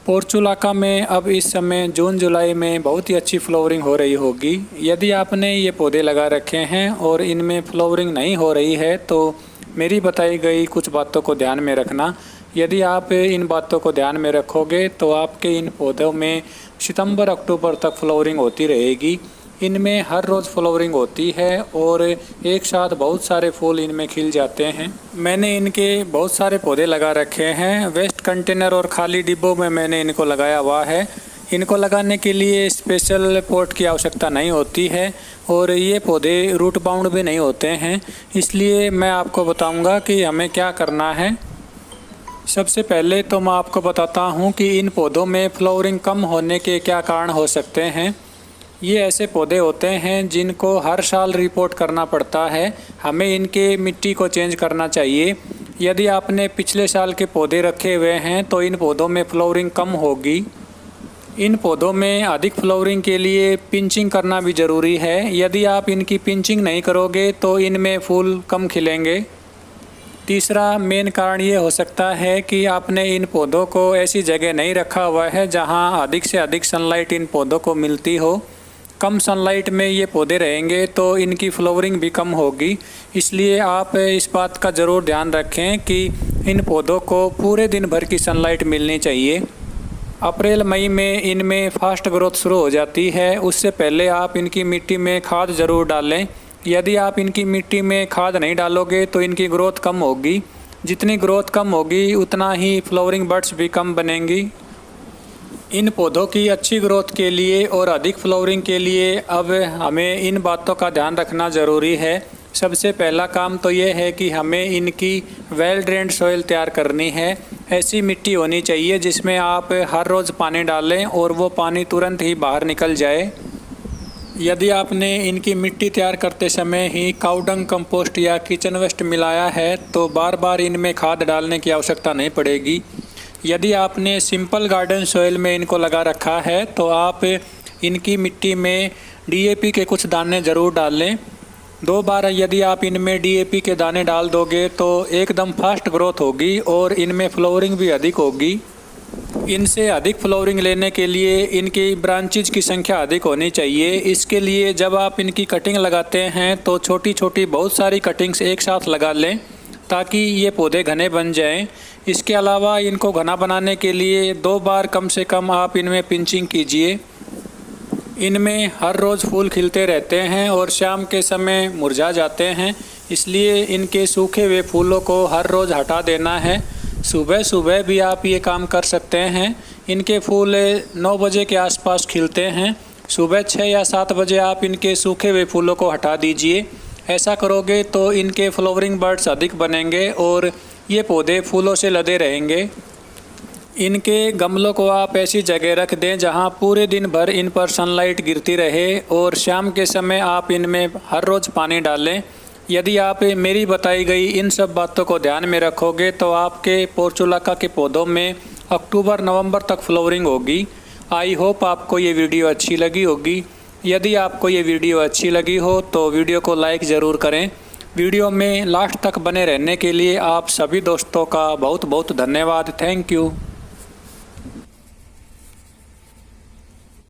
Portulaca में अब इस समय जून जुलाई में बहुत ही अच्छी फ्लावरिंग हो रही होगी। यदि आपने ये पौधे लगा रखे हैं और इनमें फ्लावरिंग नहीं हो रही है तो मेरी बताई गई कुछ बातों को ध्यान में रखना। यदि आप इन बातों को ध्यान में रखोगे तो आपके इन पौधों में सितंबर अक्टूबर तक फ्लावरिंग होती रहेगी। इनमें हर रोज़ फ्लावरिंग होती है और एक साथ बहुत सारे फूल इनमें खिल जाते हैं। मैंने इनके बहुत सारे पौधे लगा रखे हैं। वेस्ट कंटेनर और खाली डिब्बों में मैंने इनको लगाया हुआ है। इनको लगाने के लिए स्पेशल पॉट की आवश्यकता नहीं होती है और ये पौधे रूट बाउंड भी नहीं होते हैं। इसलिए मैं आपको बताऊंगा कि हमें क्या करना है। सबसे पहले तो मैं आपको बताता हूं कि इन पौधों में फ्लावरिंग कम होने के क्या कारण हो सकते हैं। ये ऐसे पौधे होते हैं जिनको हर साल रिपोर्ट करना पड़ता है। हमें इनके मिट्टी को चेंज करना चाहिए। यदि आपने पिछले साल के पौधे रखे हुए हैं तो इन पौधों में फ्लावरिंग कम होगी। इन पौधों में अधिक फ्लावरिंग के लिए पिंचिंग करना भी ज़रूरी है। यदि आप इनकी पिंचिंग नहीं करोगे तो इनमें फूल कम खिलेंगे। तीसरा मेन कारण ये हो सकता है कि आपने इन पौधों को ऐसी जगह नहीं रखा हुआ है जहां अधिक से अधिक सनलाइट इन पौधों को मिलती हो। कम सनलाइट में ये पौधे रहेंगे तो इनकी फ्लावरिंग भी कम होगी। इसलिए आप इस बात का ज़रूर ध्यान रखें कि इन पौधों को पूरे दिन भर की सनलाइट मिलनी चाहिए। अप्रैल मई में इनमें फास्ट ग्रोथ शुरू हो जाती है। उससे पहले आप इनकी मिट्टी में खाद ज़रूर डालें। यदि आप इनकी मिट्टी में खाद नहीं डालोगे तो इनकी ग्रोथ कम होगी। जितनी ग्रोथ कम होगी उतना ही फ्लावरिंग बड्स भी कम बनेंगी। इन पौधों की अच्छी ग्रोथ के लिए और अधिक फ्लावरिंग के लिए अब हमें इन बातों का ध्यान रखना ज़रूरी है। सबसे पहला काम तो ये है कि हमें इनकी वेल ड्रेन्ड सॉइल तैयार करनी है। ऐसी मिट्टी होनी चाहिए जिसमें आप हर रोज़ पानी डालें और वो पानी तुरंत ही बाहर निकल जाए। यदि आपने इनकी मिट्टी तैयार करते समय ही काउडंग कंपोस्ट या किचन वेस्ट मिलाया है तो बार बार इनमें खाद डालने की आवश्यकता नहीं पड़ेगी। यदि आपने सिंपल गार्डन सॉइल में इनको लगा रखा है तो आप इनकी मिट्टी में डीएपी के कुछ दाने ज़रूर डालें। 2 बार यदि आप इनमें डीएपी के दाने डाल दोगे तो एकदम फास्ट ग्रोथ होगी और इनमें फ्लावरिंग भी अधिक होगी। इनसे अधिक फ्लावरिंग लेने के लिए इनकी ब्रांचेज की संख्या अधिक होनी चाहिए। इसके लिए जब आप इनकी कटिंग लगाते हैं तो छोटी छोटी बहुत सारी कटिंग्स एक साथ लगा लें ताकि ये पौधे घने बन जाएं। इसके अलावा इनको घना बनाने के लिए 2 बार कम से कम आप इनमें पिंचिंग कीजिए। इनमें हर रोज़ फूल खिलते रहते हैं और शाम के समय मुरझा जाते हैं। इसलिए इनके सूखे हुए फूलों को हर रोज़ हटा देना है। सुबह सुबह भी आप ये काम कर सकते हैं। इनके फूल 9 बजे के आसपास खिलते हैं। सुबह 6 या 7 बजे आप इनके सूखे हुए फूलों को हटा दीजिए। ऐसा करोगे तो इनके फ्लावरिंग बर्ड्स अधिक बनेंगे और ये पौधे फूलों से लदे रहेंगे। इनके गमलों को आप ऐसी जगह रख दें जहां पूरे दिन भर इन पर सनलाइट गिरती रहे और शाम के समय आप इनमें हर रोज़ पानी डालें। यदि आप मेरी बताई गई इन सब बातों को ध्यान में रखोगे तो आपके पोर्चुलाका के पौधों में अक्टूबर नवंबर तक फ्लावरिंग होगी। आई होप आपको ये वीडियो अच्छी लगी होगी। यदि आपको ये वीडियो अच्छी लगी हो तो वीडियो को लाइक ज़रूर करें। वीडियो में लास्ट तक बने रहने के लिए आप सभी दोस्तों का बहुत बहुत धन्यवाद। Thank you.